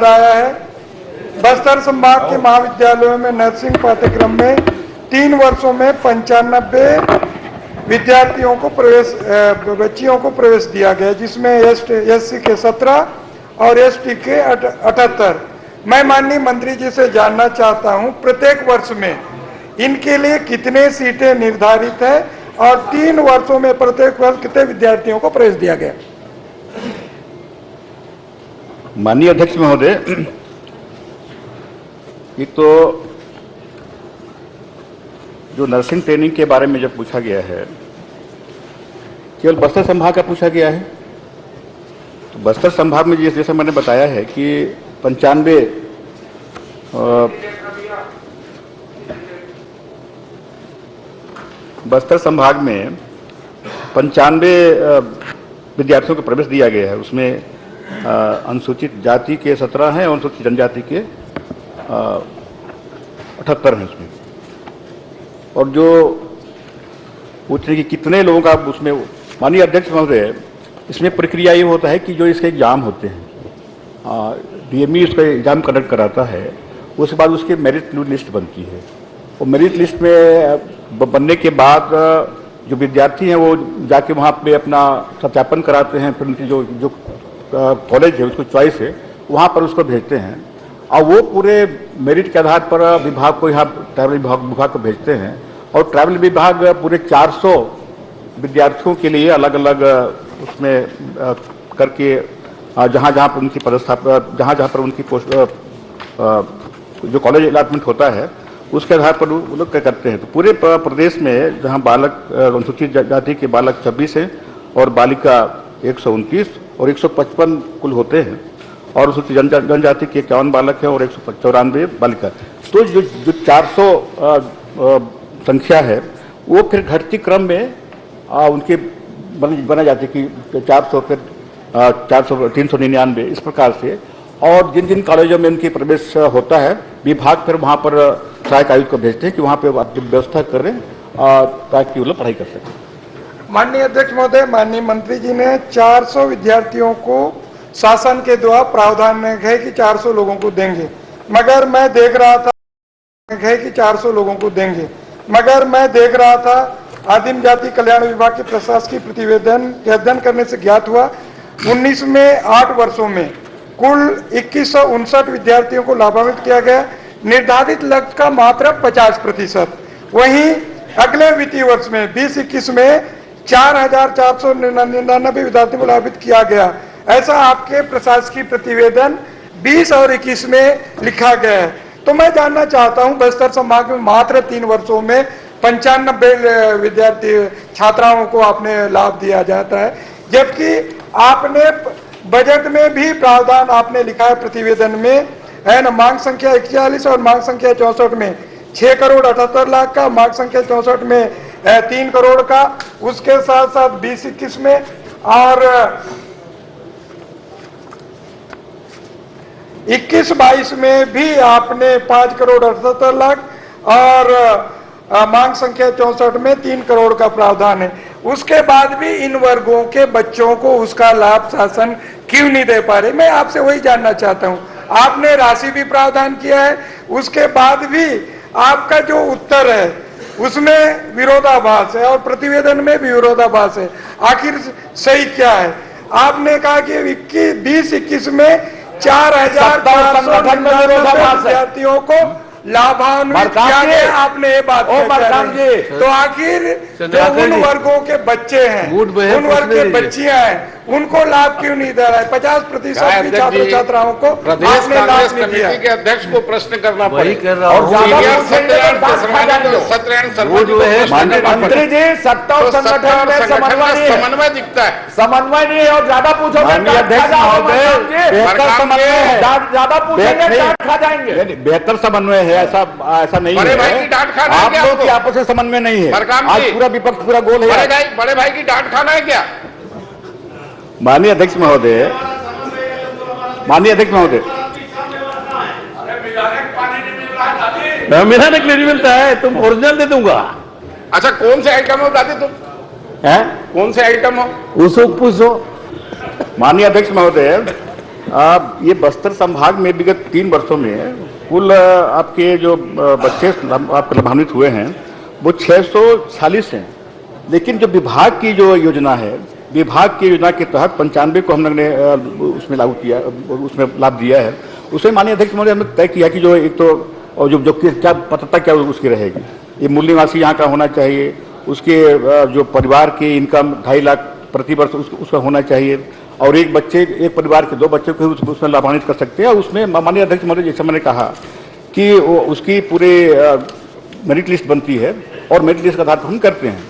आया है। बस्तर संभाग के महाविद्यालयों में नर्सिंग पाठ्यक्रम में 3 वर्षों में 95 विद्यार्थियों को बच्चियों को प्रवेश दिया गया, जिसमें एससी के 17 और एसटी के 78। मैं माननीय मंत्री जी से जानना चाहता हूं, प्रत्येक वर्ष में इनके लिए कितने सीटें निर्धारित है और 3 वर्षों में प्रत्येक वर्ष कितने विद्यार्थियों को प्रवेश दिया गया। माननीय अध्यक्ष महोदय, एक तो जो नर्सिंग ट्रेनिंग के बारे में जब पूछा गया है, केवल बस्तर संभाग का पूछा गया है। तो बस्तर संभाग में जैसे मैंने बताया है कि 95 बस्तर संभाग में 95 विद्यार्थियों को प्रवेश दिया गया है। उसमें अनुसूचित जाति के 17 हैं और अनुसूचित जनजाति के 78 हैं उसमें। और जो पूछने की कितने लोगों का उसमें, माननीय अध्यक्ष महोदय, इसमें प्रक्रिया ये होता है कि जो इसके एग्जाम होते हैं, डीएमई उसका एग्जाम कंडक्ट कराता है, उसके बाद उसकी मेरिट लिस्ट बनती है। और मेरिट लिस्ट में बनने के बाद जो विद्यार्थी हैं वो जाके वहाँ पे अपना सत्यापन कराते हैं, फिर उनकी जो कॉलेज है उसको चॉइस है, वहाँ पर उसको भेजते हैं और वो पूरे मेरिट के आधार पर विभाग को, यहाँ ट्रैवल विभाग को भेजते हैं। और ट्रैवल विभाग पूरे 400 विद्यार्थियों के लिए अलग अलग उसमें करके जहाँ जहाँ पर उनकी पदस्थापना, जहाँ जहाँ पर उनकी पोस्ट जो कॉलेज अलॉटमेंट होता है उसके आधार पर वो लोग क्या करते हैं। तो पूरे प्रदेश में जहाँ बालक अनुसूचित जाति के बालक 26 हैं और बालिका 129 और 155 कुल होते हैं, और अनुसूचित जनजाति के 51 बालक हैं और 194 बालिका। तो जो 400 संख्या है वो फिर घटती क्रम में उनके बना जाती है कि 400 फिर 400 399 इस प्रकार से। और जिन जिन कॉलेजों में उनकी प्रवेश होता है, विभाग फिर वहाँ पर सहायक आयुक्त को भेजते हैं कि वहाँ पे व्यवस्था करें ताकि वो लोग पढ़ाई कर सकें। माननीय अध्यक्ष महोदय, माननीय मंत्री जी ने 400 विद्यार्थियों को शासन के द्वारा प्रावधान है कि 400 लोगों को देंगे, मगर मैं देख रहा था है कि 400 लोगों को देंगे, मगर मैं देख रहा था आदिम जाति कल्याण विभाग के प्रशासकीय प्रतिवेदन के अध्ययन करने से ज्ञात हुआ 19 में 8 वर्षों में कुल 2159 विद्यार्थियों को लाभान्वित किया गया। निर्धारित लक्ष्य का मात्र 50%। वहीं अगले वित्तीय वर्ष में 2021 में 4499 विद्यार्थियों को लाभान्वित किया गया। ऐसा आपके प्रशासकीय प्रतिवेदन 20 और 21 में लिखा गया है। तो मैं जानना चाहता हूं, बस्तर संभाग में मात्र 3 वर्षों में 95 विद्यार्थी छात्राओं को आपने लाभ दिया जाता है, जबकि आपने बजट में भी प्रावधान आपने लिखा है प्रतिवेदन में, है ना, मांग संख्या 41 और मांग संख्या 64 में 6 करोड़ 78 लाख का, मांग संख्या 64 में 3 करोड़ का, उसके साथ साथ 20-21 में और 21-22 में भी आपने 5 करोड़ 78 लाख और मांग संख्या 64 में 3 करोड़ का प्रावधान है। उसके बाद भी इन वर्गों के बच्चों को उसका लाभ शासन क्यों नहीं दे पा रहे? मैं आपसे वही जानना चाहता हूं। आपने राशि भी प्रावधान किया है, उसके बाद भी आपका जो उत्तर है उसमें विरोधाभास है और प्रतिवेदन में भी विरोधाभास है। आखिर सही क्या है? आपने कहा कि 20-21 में 4000 विद्यार्थियों को लाभान्वित किया गया, आपने ये बात कही। तो आखिर जो उन वर्गों के बच्चे हैं, उन वर्ग के बच्चियां हैं, उनको लाभ क्यों नहीं दे रहा है? 50% भी छात्र छात्राओं को आपने लाभ नहीं दिया। के अध्यक्ष को प्रश्न करना पड़ेगा और मंत्री जी सत्ता और संगठन में समन्वय दिखता है, समन्वय नहीं है और ज्यादा पूछोगे ज्यादा पूछेंगे खा जाएंगे। बेहतर समन्वय है, ऐसा नहीं है। बड़े भाई की डांट खाना है आप क्या? लोग की आपस में समन्वय नहीं है। आज पूरा विपक्ष पूरा गोल है। बड़े भाई की डांट खाना है क्या? माननीय अध्यक्ष महोदय, मेरा नहीं मिलता है, तुम ओरिजिनल दे दूंगा। अच्छा, कौन से आइटम हो दादी तुम? है कौन से आइटम हो? उसको पूछो। माननीय अध्यक्ष महोदय, ये बस्तर संभाग में विगत 3 वर्षों में कुल आपके जो बच्चे आप लाभान्वित हुए हैं वो 646 हैं, लेकिन जो विभाग की जो योजना है, विभाग की योजना के तहत 95 को हम लोग ने उसमें लागू किया, उसमें लाभ दिया है। उसमें माननीय अध्यक्ष महोदय हमने तय किया कि जो एक तो जो क्या पात्रता क्या उसकी रहेगी, ये मूल निवासी यहाँ का होना चाहिए, उसके जो परिवार की इनकम 2.5 लाख प्रति वर्ष उसका होना चाहिए, और एक परिवार के 2 बच्चों को उसमें लाभान्वित कर सकते हैं। उसमें माननीय अध्यक्ष महोदय जैसे मैंने कहा कि उसकी पूरे मेरिट लिस्ट बनती है और मेरिट लिस्ट का आधार पर हम करते हैं।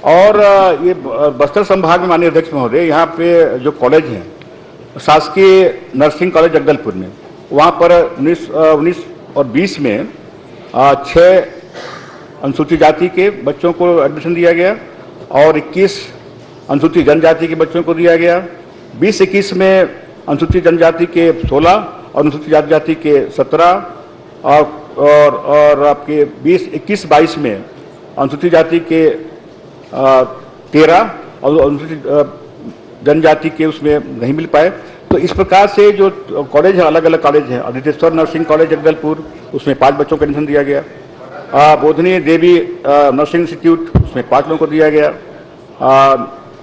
और ये बस्तर संभाग में माननीय अध्यक्ष महोदय यहाँ पे जो कॉलेज हैं, शासकीय नर्सिंग कॉलेज जगदलपुर में, वहाँ पर 19 और 20 में 6 अनुसूचित जाति के बच्चों को एडमिशन दिया गया और 21 अनुसूचित जनजाति के बच्चों को दिया गया। 20-21 में अनुसूचित जनजाति के 16 और अनुसूचित जाति के 17 और आपके 21-22 में अनुसूचित जाति के 13 और अनुसूचित जनजाति के उसमें नहीं मिल पाए। तो इस प्रकार से जो कॉलेज है, अलग अलग कॉलेज हैं, अदितेश्वर नर्सिंग कॉलेज जगदलपुर, उसमें 5 बच्चों को एडमिशन दिया गया। बोधनी देवी नर्सिंग इंस्टीट्यूट, उसमें 5 लोगों को दिया गया।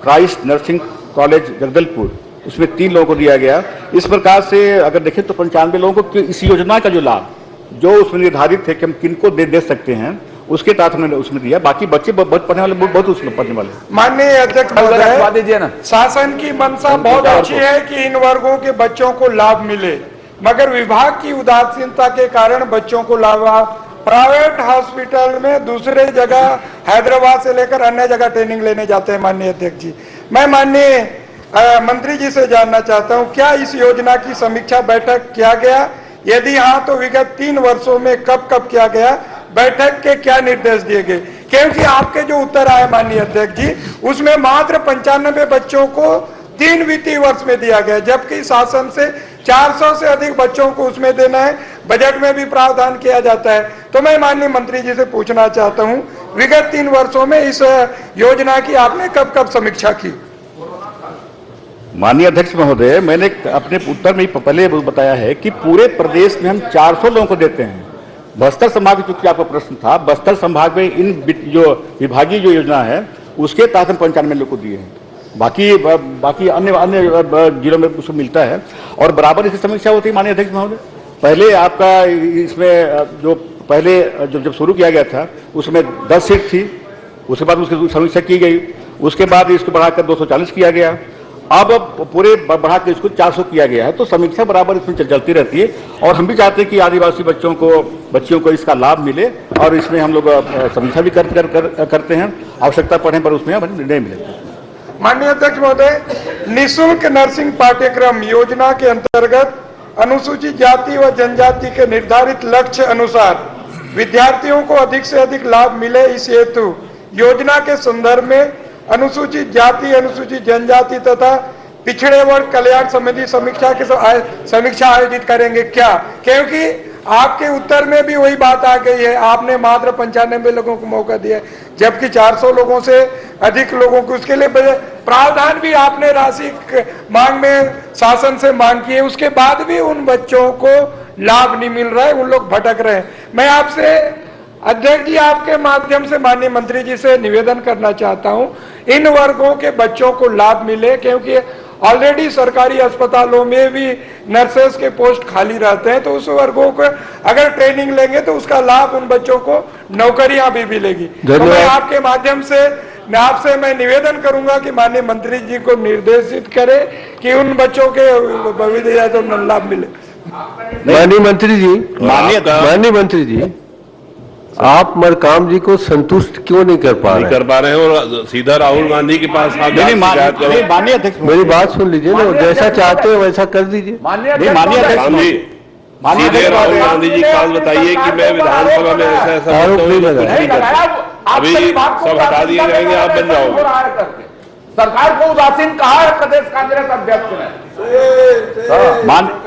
क्राइस्ट नर्सिंग कॉलेज जगदलपुर, उसमें 3 लोगों को दिया गया। इस प्रकार से अगर देखें तो 95 लोगों को इस योजना का जो लाभ जो उसमें निर्धारित थे कि हम किनको दे सकते हैं, उसके तहत हमने उसमें दिया। बाकी बच्चे बहुत पढ़ने वाले, बहुत उसमें पढ़ने वाले। माननीय अध्यक्ष महोदय, दीजिए ना। शासन की मंशा बहुत अच्छी है कि इन वर्गों के बच्चों को लाभ मिले, मगर विभाग की उदासीनता के कारण बच्चों को लाभ प्राइवेट हॉस्पिटल में दूसरे जगह हैदराबाद से लेकर अन्य जगह ट्रेनिंग लेने जाते हैं। माननीय अध्यक्ष जी, मैं माननीय मंत्री जी से जानना चाहता हूं, क्या इस योजना की समीक्षा बैठक किया गया? यदि हाँ तो विगत 3 वर्षों में कब कब किया गया? बैठक के क्या निर्देश दिए गए? क्योंकि आपके जो उत्तर आए माननीय अध्यक्ष जी, उसमें मात्र 95 बच्चों को 3 वित्तीय वर्ष में दिया गया, जबकि शासन से 400 से अधिक बच्चों को उसमें देना है, बजट में भी प्रावधान किया जाता है। तो मैं माननीय मंत्री जी से पूछना चाहता हूं, विगत 3 वर्षों में इस योजना की आपने कब कब समीक्षा की? माननीय अध्यक्ष महोदय, मैंने अपने उत्तर में पहले बताया है कि पूरे प्रदेश में हम 400 लोगों को देते हैं। बस्तर संभाग चूंकि आपका प्रश्न था, बस्तर संभाग में इन जो विभागीय जो योजना है उसके तहत हम 95 लोगों को दिए हैं। बाकी अन्य जिलों में उसको मिलता है और बराबर इसकी समीक्षा होती है। माननीय अध्यक्ष महोदय, पहले आपका इसमें जो पहले जब शुरू किया गया था उसमें 10 सीट थी, उसके बाद उसकी समीक्षा की गई, उसके बाद इसको बढ़ाकर 240 किया गया, अब पूरे बढ़ा के इसको 400 किया गया है। तो समीक्षा बराबर इसमें चलती रहती है और हम भी चाहते हैं कि आदिवासी बच्चियों को इसका लाभ मिले और इसमें हम लोग समीक्षा भी करते हैं। आवश्यकता पड़ने पर उसमें हमें निर्णय मिलेगा। माननीय अध्यक्ष महोदय, निःशुल्क नर्सिंग पाठ्यक्रम योजना के अंतर्गत अनुसूचित जाति व जनजाति के निर्धारित लक्ष्य अनुसार विद्यार्थियों को अधिक से अधिक लाभ मिले, इस हेतु योजना के संदर्भ में अनुसूचित जाति, अनुसूचित जनजाति तथा पिछड़े वर्ग कल्याण समिति समीक्षा आयोजित करेंगे क्या? क्योंकि आपके उत्तर में भी वही बात आ गई है, आपने मात्र 95 लोगों को मौका दिया, जबकि 400 लोगों से अधिक लोगों को उसके लिए प्रावधान भी आपने राशि मांग में शासन से मांग की है, उसके बाद भी उन बच्चों को लाभ नहीं मिल रहा है, उन लोग भटक रहे हैं। मैं आपसे अध्यक्ष जी, आपके माध्यम से माननीय मंत्री जी से निवेदन करना चाहता हूं, इन वर्गों के बच्चों को लाभ मिले, क्योंकि ऑलरेडी सरकारी अस्पतालों में भी नर्सेस के पोस्ट खाली रहते हैं, तो उस वर्गों को अगर ट्रेनिंग लेंगे तो उसका लाभ उन बच्चों को नौकरियां भी मिलेगी। तो मैं आपके माध्यम से आपसे मैं निवेदन करूंगा कि माननीय मंत्री जी को निर्देशित करें कि उन बच्चों के तो लाभ मिले। माननीय मंत्री जी, आप मरकाम जी को संतुष्ट क्यों नहीं कर पा रहे हैं और सीधा राहुल गांधी के पास माननीय अध्यक्ष, मेरी बात सुन लीजिए ना, जैसा चाहते हो वैसा कर दीजिए। माननीय अध्यक्ष, राहुल गांधी जी का बताइए कि मैं विधानसभा में ऐसा आरोप नहीं लगाया, अभी सब हटा दिए जाएंगे, आप बन जाओगे। सरकार को उदासीन कहा है प्रदेश कांग्रेस अध्यक्ष ने।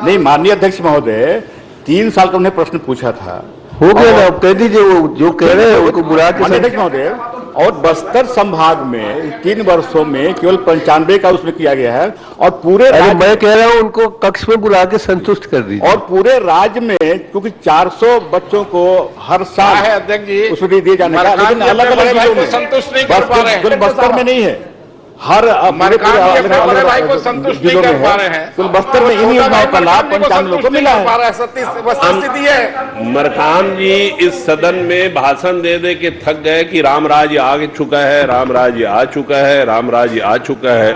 नहीं, माननीय अध्यक्ष महोदय, 3 साल का उन्हें प्रश्न पूछा था, हो गया ना, कह दीजिए, वो जो कह रहे हैं उनको बुरा के। माननीय अध्यक्ष महोदय, और बस्तर संभाग में 3 वर्षों में केवल 95 का उसमें किया गया है और पूरे अरे राज्य मैं कह रहा हूं उनको कक्ष में बुला के संतुष्ट कर दीजिए। और पूरे राज्य में क्योंकि 400 बच्चों को हर साल है अध्यक्ष जी, उसमें दिए जाने का, लेकिन अलग अलग बड़े भाई जिलों को में संतुष्ट नहीं कर पा रहे हैं। केवल बस्तर में नहीं है, हर मरकाम जी अपने बड़े भाई को संतुष्ट नहीं कर पा रहे हैं। कुल बस्तर में इन योजनाओं का लाभ 95 लोगों को मिला है। स्थिति है। मरकाम जी इस सदन में भाषण दे दे के थक गए कि राम राज्य आ चुका है, राम राज्य आ चुका है, राम राज्य आ चुका है,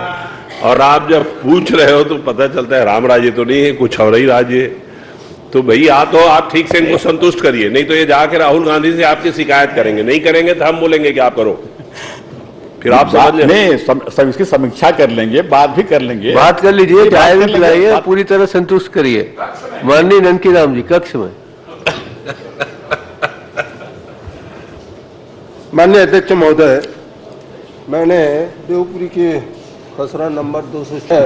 और आप जब पूछ रहे हो तो पता चलता है राम राज्य तो नहीं है, कुछ और ही राज्य है। तो भैया आप ठीक से इनको संतुष्ट करिए, नहीं तो ये जाके राहुल गांधी से आपकी शिकायत करेंगे, नहीं करेंगे तो हम बोलेंगे कि आप करो, फिर आप समझ लें। सब इसकी समीक्षा कर लेंगे, बात भी कर लेंगे, बात कर लीजिए, जाहिर कर लेंगे, दिलाइए, पूरी तरह संतुष्ट करिए। माननीय ननकीराम जी कक्ष में। माननीय अध्यक्ष महोदय, मैंने देवपुरी के खसरा नंबर 206